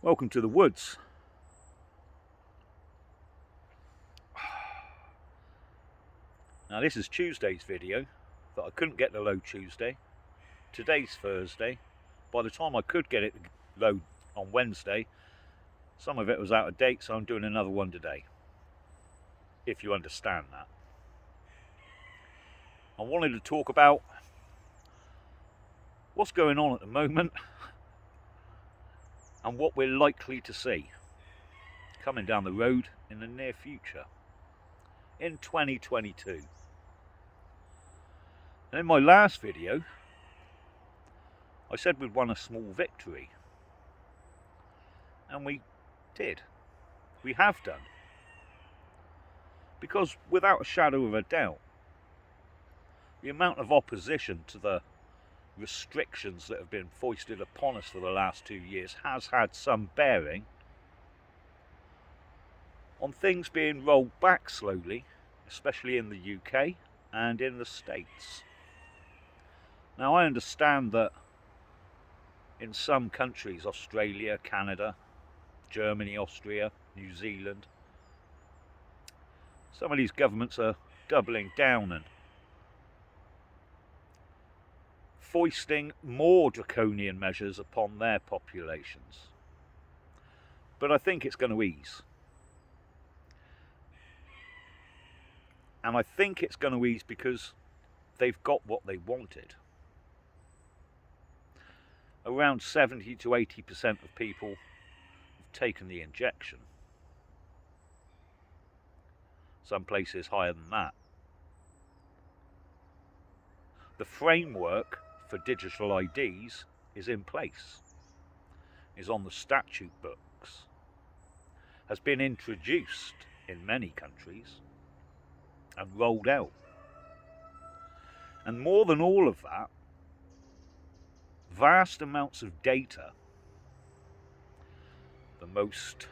Welcome to the woods. Now this is Tuesday's video that I couldn't get to load Tuesday. Today's Thursday. By the time I could get it to load on Wednesday, some of it was out of date, so I'm doing another one today. If you understand that. I wanted to talk about what's going on at the moment and what we're likely to see coming down the road in the near future, in 2022. And in my last video, I said we'd won a small victory. And we did. We have done. Because without a shadow of a doubt, the amount of opposition to the restrictions that have been foisted upon us for the last 2 years has had some bearing on things being rolled back slowly, especially in the UK and in the States. Now I understand that in some countries, Australia, Canada, Germany, Austria, New Zealand, some of these governments are doubling down and foisting more draconian measures upon their populations. But I think it's going to ease. And I think it's going to ease because they've got what they wanted. Around 70 to 80% of people have taken the injection. Some places higher than that. The framework for digital IDs is in place, is on the statute books, has been introduced in many countries and rolled out. And more than all of that, vast amounts of data, the most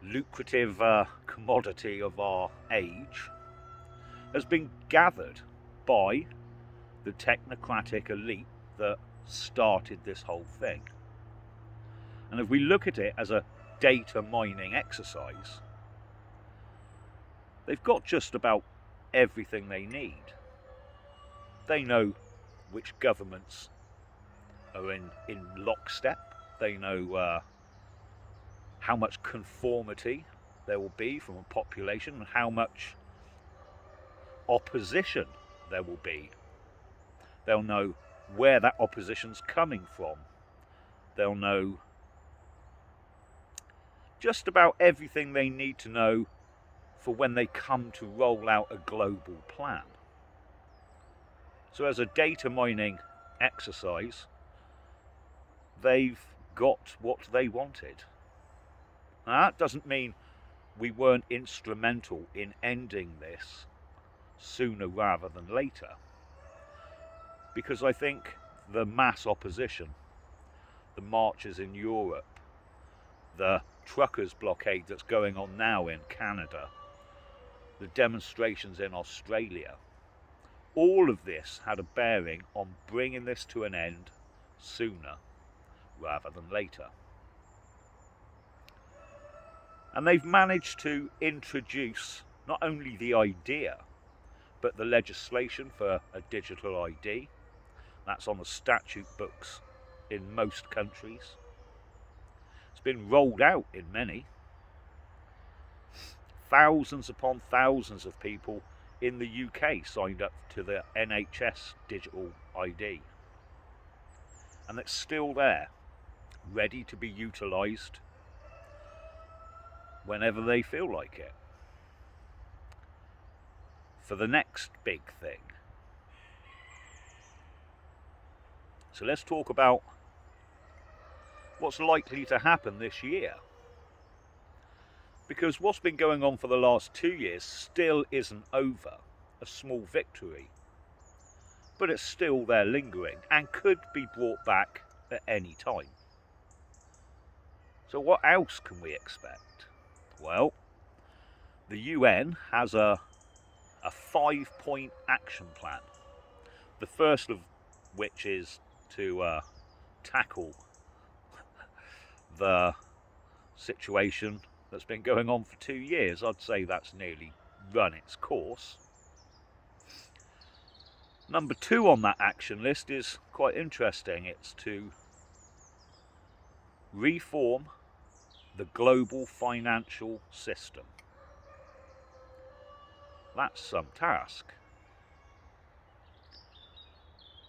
lucrative commodity of our age, has been gathered by the technocratic elite that started this whole thing. And if we look at it as a data mining exercise, they've got just about everything they need. They know which governments are in lockstep. They know how much conformity there will be from a population and how much opposition there will be. They'll know where that opposition's coming from. They'll know just about everything they need to know for when they come to roll out a global plan. So as a data mining exercise, they've got what they wanted. Now, that doesn't mean we weren't instrumental in ending this sooner rather than later. Because I think the mass opposition, the marches in Europe, the truckers' blockade that's going on now in Canada, the demonstrations in Australia, all of this had a bearing on bringing this to an end sooner rather than later. And they've managed to introduce not only the idea, but the legislation for a digital ID. That's on the statute books in most countries. It's been rolled out in many. Thousands upon thousands of people in the UK signed up to the NHS digital ID. And it's still there, ready to be utilised whenever they feel like it. For the next big thing. So let's talk about what's likely to happen this year. Because what's been going on for the last 2 years still isn't over. A small victory. But it's still there lingering and could be brought back at any time. So what else can we expect? Well, the UN has a 5-point action plan. The first of which is to tackle the situation that's been going on for 2 years. I'd say that's nearly run its course. Number 2 on that action list is quite interesting. It's to reform the global financial system. That's some task.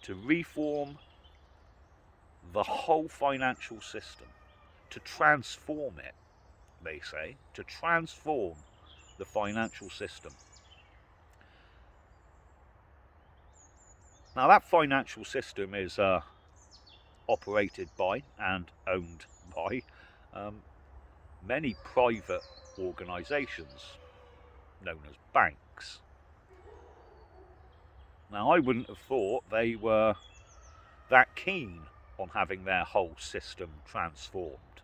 To reform the whole financial system, to transform it, they say, to transform the financial system. Now that financial system is operated by and owned by many private organisations known as banks. Now I wouldn't have thought they were that keen on having their whole system transformed,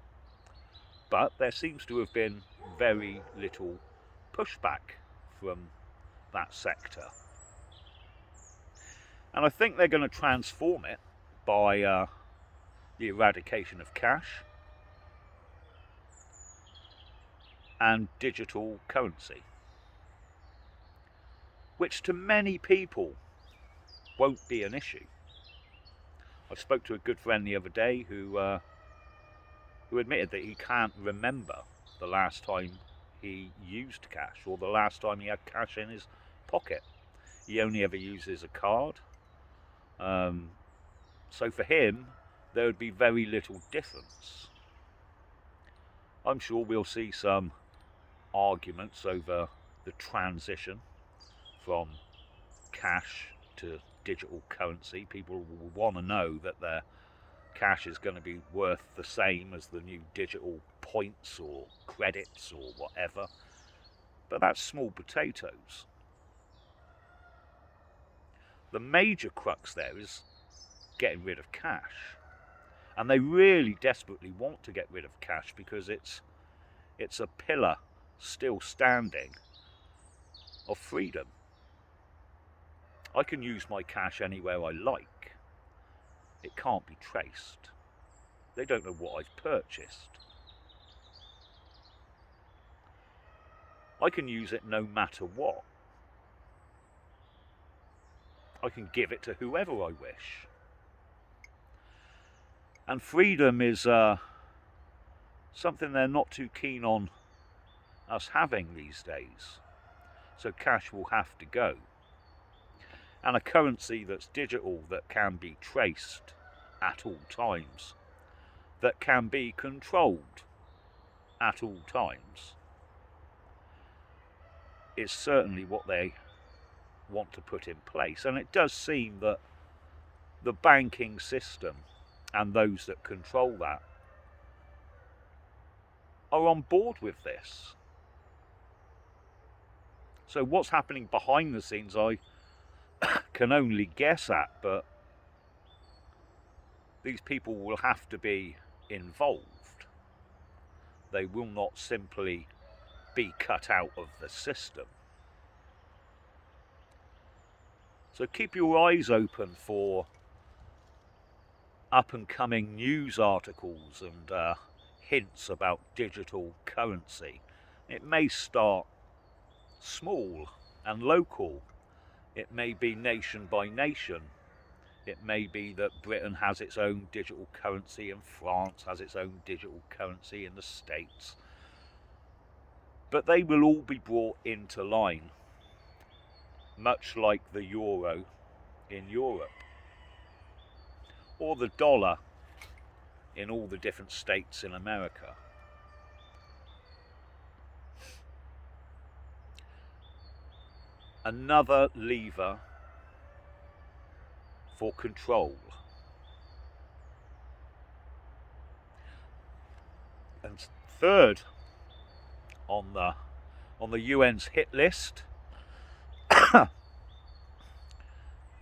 but there seems to have been very little pushback from that sector. And I think they're going to transform it by the eradication of cash and digital currency, which to many people won't be an issue. I spoke to a good friend the other day who admitted that he can't remember the last time he used cash or the last time he had cash in his pocket. He only ever uses a card. So for him, there would be very little difference. I'm sure we'll see some arguments over the transition from cash to digital currency. People will want to know that their cash is going to be worth the same as the new digital points or credits or whatever. But that's small potatoes. The major crux there is getting rid of cash. And they really desperately want to get rid of cash because it's a pillar still standing of freedom. I can use my cash anywhere I like. It can't be traced. They don't know what I've purchased. I can use it no matter what. I can give it to whoever I wish. And freedom is something they're not too keen on us having these days. So cash will have to go. And a currency that's digital, that can be traced at all times, that can be controlled at all times, is certainly what they want to put in place. And it does seem that the banking system and those that control that are on board with this. So what's happening behind the scenes, I can only guess at, but these people will have to be involved. They will not simply be cut out of the system. So keep your eyes open for up and coming news articles and hints about digital currency. It may start small and local. It may be nation by nation. It may be that Britain has its own digital currency and France has its own digital currency in the States. But they will all be brought into line, much like the euro in Europe, or the dollar in all the different states in America. Another lever for control. And third on the UN's hit list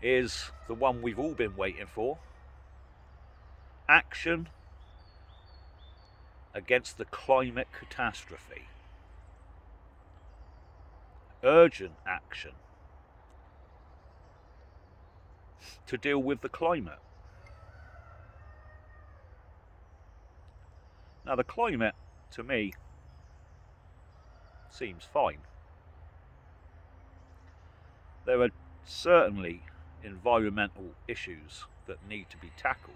is the one we've all been waiting for: action against the climate catastrophe. Urgent action to deal with the climate. Now, the climate to me, seems fine. There are certainly environmental issues that need to be tackled.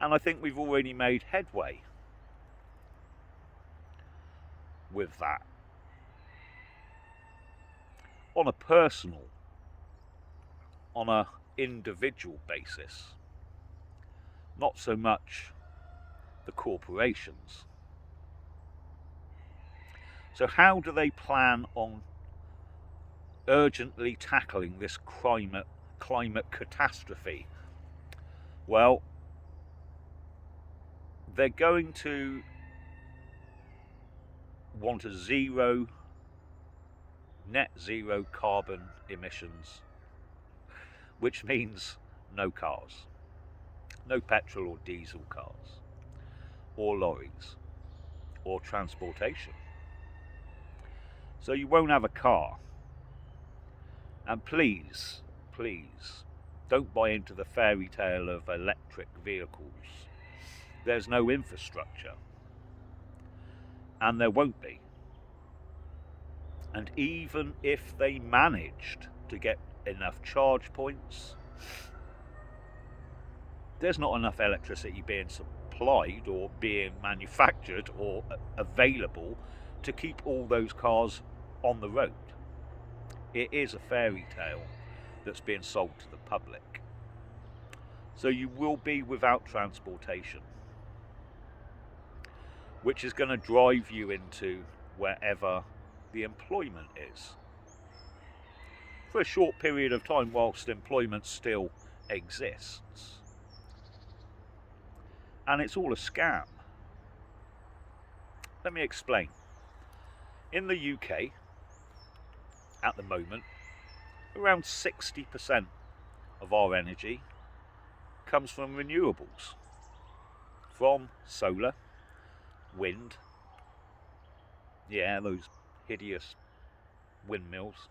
And I think we've already made headway with that. On a personal, on a individual basis, not so much the corporations. So how do they plan on urgently tackling this climate catastrophe? Well, they're going to want a net zero carbon emissions, which means no cars, no petrol or diesel cars, or lorries, or transportation. So you won't have a car. And please, don't buy into the fairy tale of electric vehicles. There's no infrastructure. And there won't be. And even if they managed to get enough charge points, there's not enough electricity being supplied or being manufactured or available to keep all those cars on the road. It is a fairy tale that's being sold to the public. So you will be without transportation, which is going to drive you into wherever the employment is for a short period of time whilst employment still exists. And it's all a scam. Let me explain. In the UK, at the moment, around 60% of our energy comes from renewables, from solar, wind, those hideous windmills,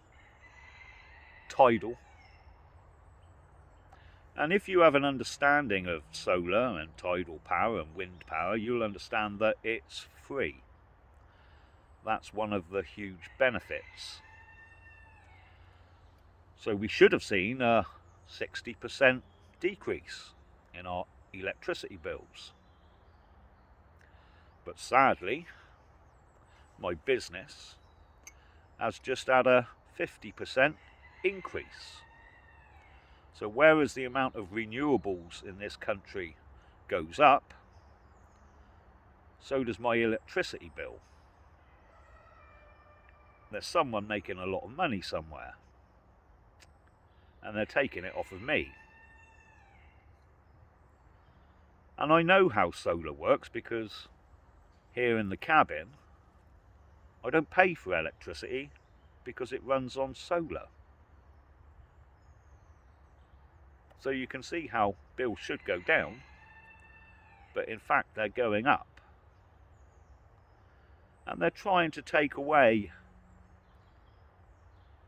tidal. And if you have an understanding of solar and tidal power and wind power, you'll understand that it's free. That's one of the huge benefits. So we should have seen a 60% decrease in our electricity bills. But sadly, my business has just had a 50% increase. So whereas the amount of renewables in this country goes up, so does my electricity bill. There's someone making a lot of money somewhere, and they're taking it off of me. And I know how solar works because here in the cabin, I don't pay for electricity because it runs on solar. So you can see how bills should go down, but in fact they're going up. And they're trying to take away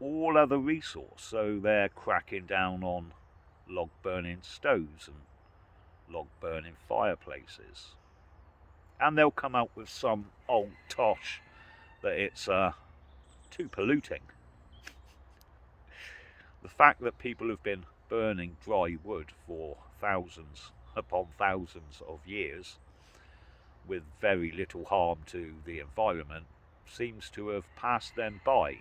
all other resource, so they're cracking down on log burning stoves and log burning fireplaces. And they'll come out with some old tosh that it's too polluting. The fact that people have been burning dry wood for thousands upon thousands of years with very little harm to the environment seems to have passed them by.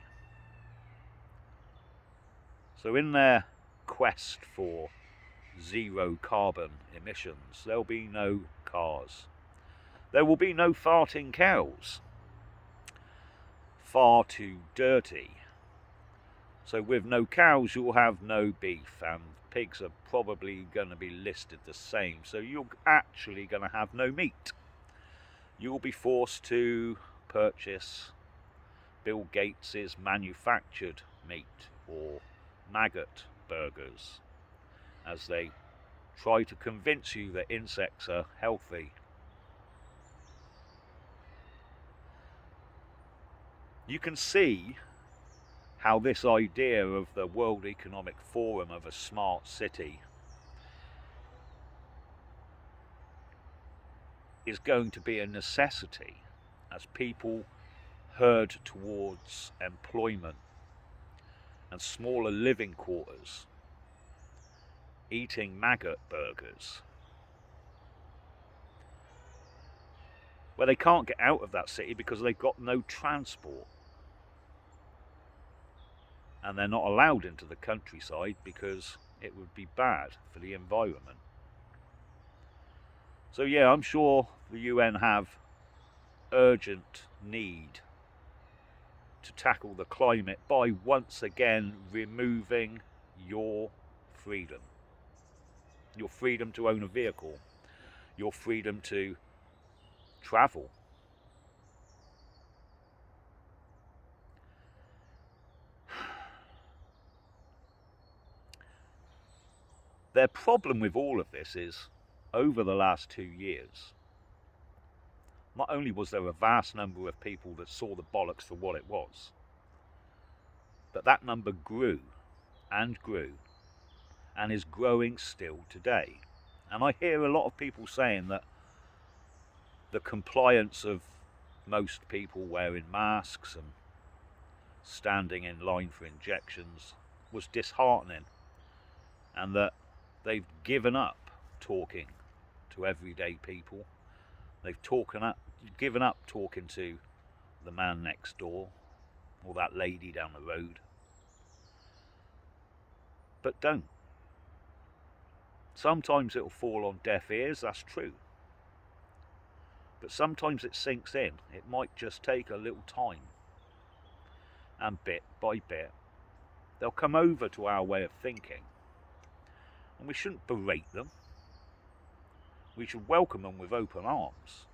So in their quest for zero carbon emissions, there'll be no cars. There will be no farting cows. Far too dirty. So with no cows, you'll have no beef, and pigs are probably going to be listed the same. So you're actually going to have no meat. You'll be forced to purchase Bill Gates's manufactured meat, or maggot burgers, as they try to convince you that insects are healthy. You can see how this idea of the World Economic Forum of a smart city is going to be a necessity as people herd towards employment and smaller living quarters, eating maggot burgers, where they can't get out of that city because they've got no transport. And they're not allowed into the countryside because it would be bad for the environment. So yeah, I'm sure the UN have urgent need to tackle the climate by once again removing your freedom. Your freedom to own a vehicle. Your freedom to travel. Their problem with all of this is, over the last 2 years, not only was there a vast number of people that saw the bollocks for what it was, but that number grew and grew and is growing still today. And I hear a lot of people saying that the compliance of most people wearing masks and standing in line for injections was disheartening, and that they've given up talking to everyday people. They've given up talking to the man next door or that lady down the road. But don't. Sometimes it'll fall on deaf ears, that's true. But sometimes it sinks in. It might just take a little time. And bit by bit, they'll come over to our way of thinking. And we shouldn't berate them. We should welcome them with open arms.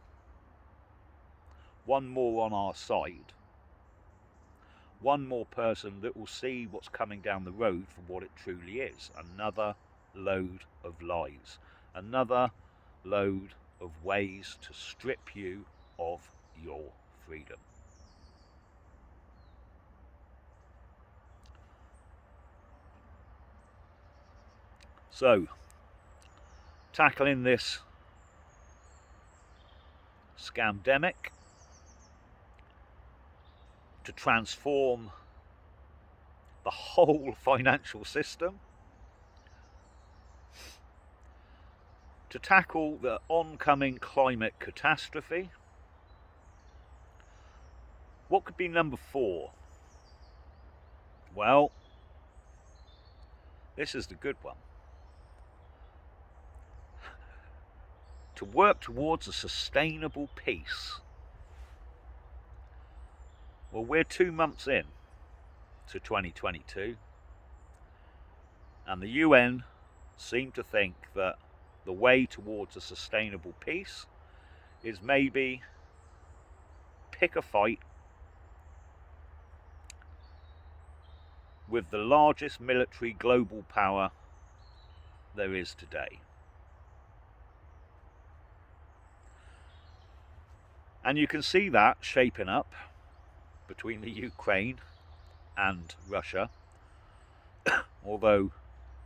One more on our side. One more person that will see what's coming down the road for what it truly is. Another load of lies. Another load of ways to strip you of your freedom. So, tackling this scamdemic to transform the whole financial system, to tackle the oncoming climate catastrophe. What could be number 4? Well, this is the good one. To work towards a sustainable peace. Well, we're 2 months in to 2022, and the UN seem to think that the way towards a sustainable peace is maybe pick a fight with the largest military global power there is today. And you can see that shaping up between the Ukraine and Russia, although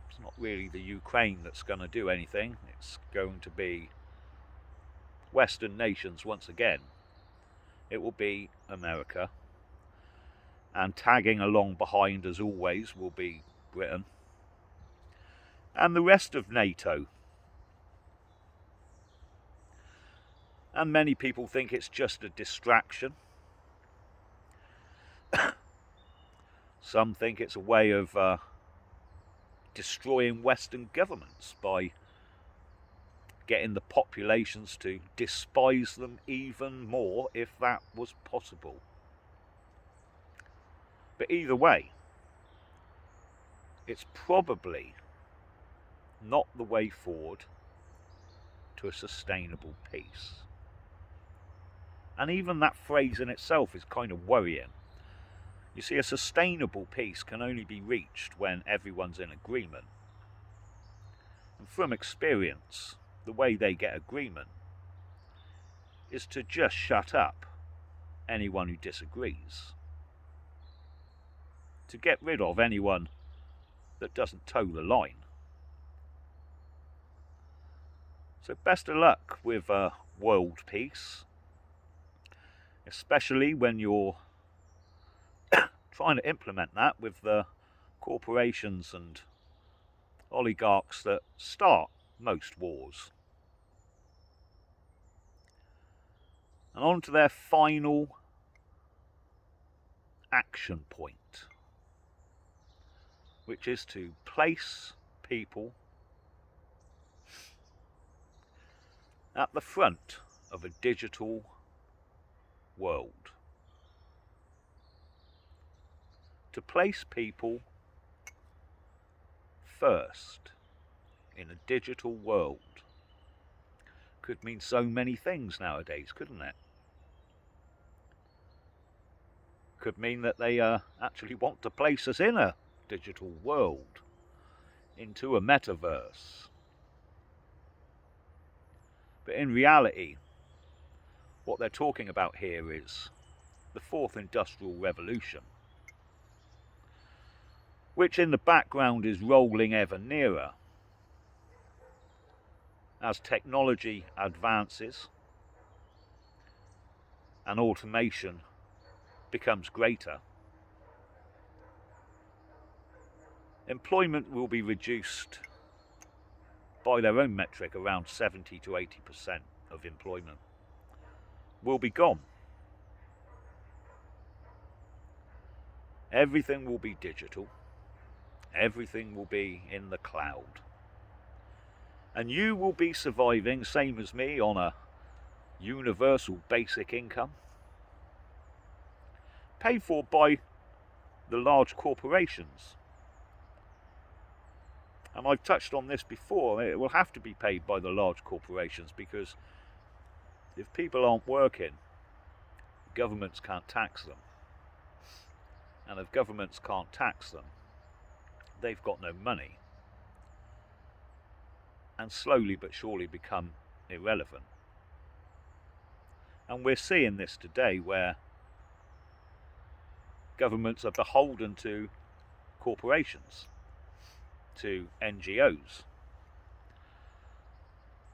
it's not really the Ukraine that's going to do anything. It's going to be Western nations once again. It will be America, and tagging along behind as always will be Britain and the rest of NATO. And many people think it's just a distraction. Some think it's a way of destroying Western governments by getting the populations to despise them even more, if that was possible. But either way, it's probably not the way forward to a sustainable peace. And even that phrase in itself is kind of worrying. You see, a sustainable peace can only be reached when everyone's in agreement. And from experience, the way they get agreement is to just shut up anyone who disagrees. To get rid of anyone that doesn't toe the line. So best of luck with world peace, especially when you're trying to implement that with the corporations and oligarchs that start most wars. And on to their final action point, which is to place people at the front of a digital world. To place people first in a digital world could mean so many things nowadays, couldn't it? Could mean that they actually want to place us in a digital world, into a metaverse. But in reality, what they're talking about here is the fourth industrial revolution, which in the background is rolling ever nearer as technology advances and automation becomes greater. Employment will be reduced by their own metric. Around 70 to 80% of employment will be gone. Everything will be digital. Everything will be in the cloud. And you will be surviving, same as me, on a universal basic income, paid for by the large corporations. And I've touched on this before, it will have to be paid by the large corporations, because if people aren't working, governments can't tax them. And if governments can't tax them, they've got no money, and slowly but surely become irrelevant. And we're seeing this today, where governments are beholden to corporations, to NGOs,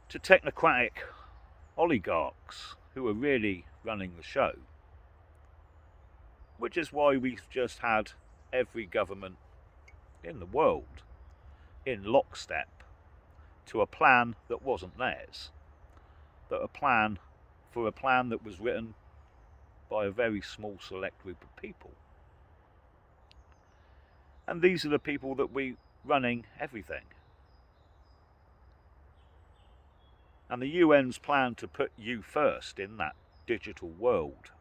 to technocratic oligarchs who are really running the show. Which is why we've just had every government in the world in lockstep to a plan that wasn't theirs, that a plan that was written by a very small select group of people. And these are the people that we running everything. And the UN's plan to put you first in that digital world,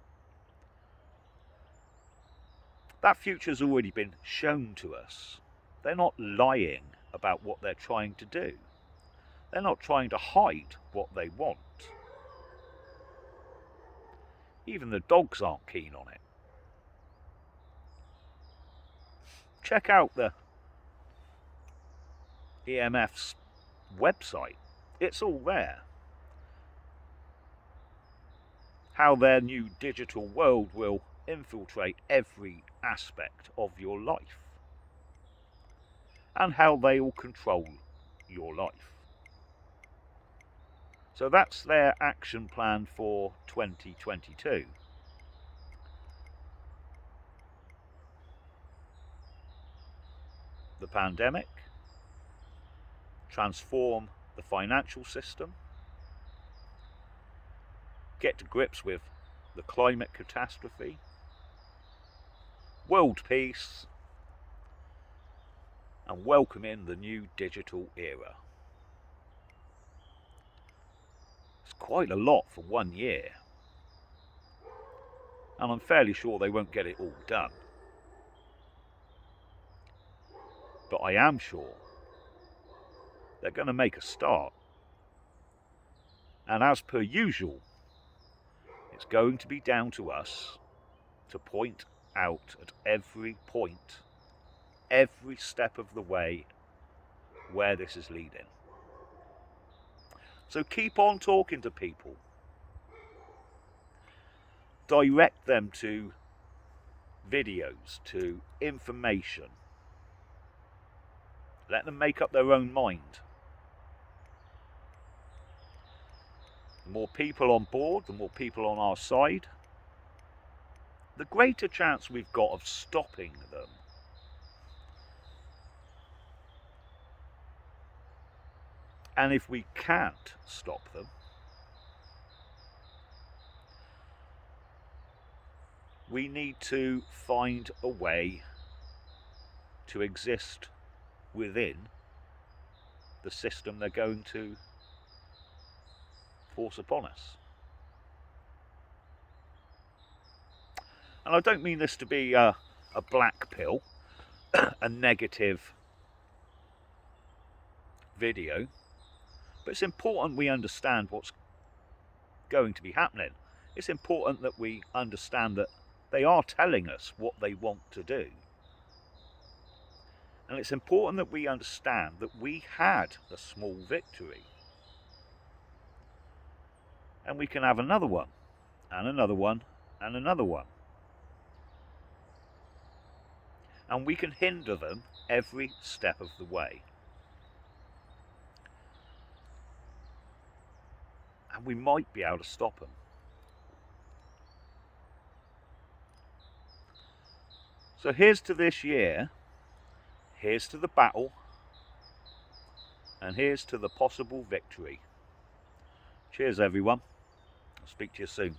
that future's already been shown to us. They're not lying about what they're trying to do. They're not trying to hide what they want. Even the dogs aren't keen on it. Check out the EMF's website. It's all there. How their new digital world will infiltrate every aspect of your life, and how they will control your life. So that's their action plan for 2022. The pandemic, transform the financial system, get to grips with the climate catastrophe, world peace, and welcome in the new digital era. It's quite a lot for 1 year, and I'm fairly sure they won't get it all done. But I am sure they're going to make a start. And as per usual, it's going to be down to us to point out at every point, every step of the way, where this is leading. So keep on talking to people. Direct them to videos, to information. Let them make up their own mind. The more people on board, the more people on our side, the greater chance we've got of stopping them. And if we can't stop them, we need to find a way to exist within the system they're going to force upon us. And I don't mean this to be a black pill, a negative video, but it's important we understand what's going to be happening. It's important that we understand that they are telling us what they want to do. And it's important that we understand that we had a small victory. And we can have another one, and another one, and another one. And we can hinder them every step of the way. And we might be able to stop them. So here's to this year, here's to the battle, and here's to the possible victory. Cheers everyone, I'll speak to you soon.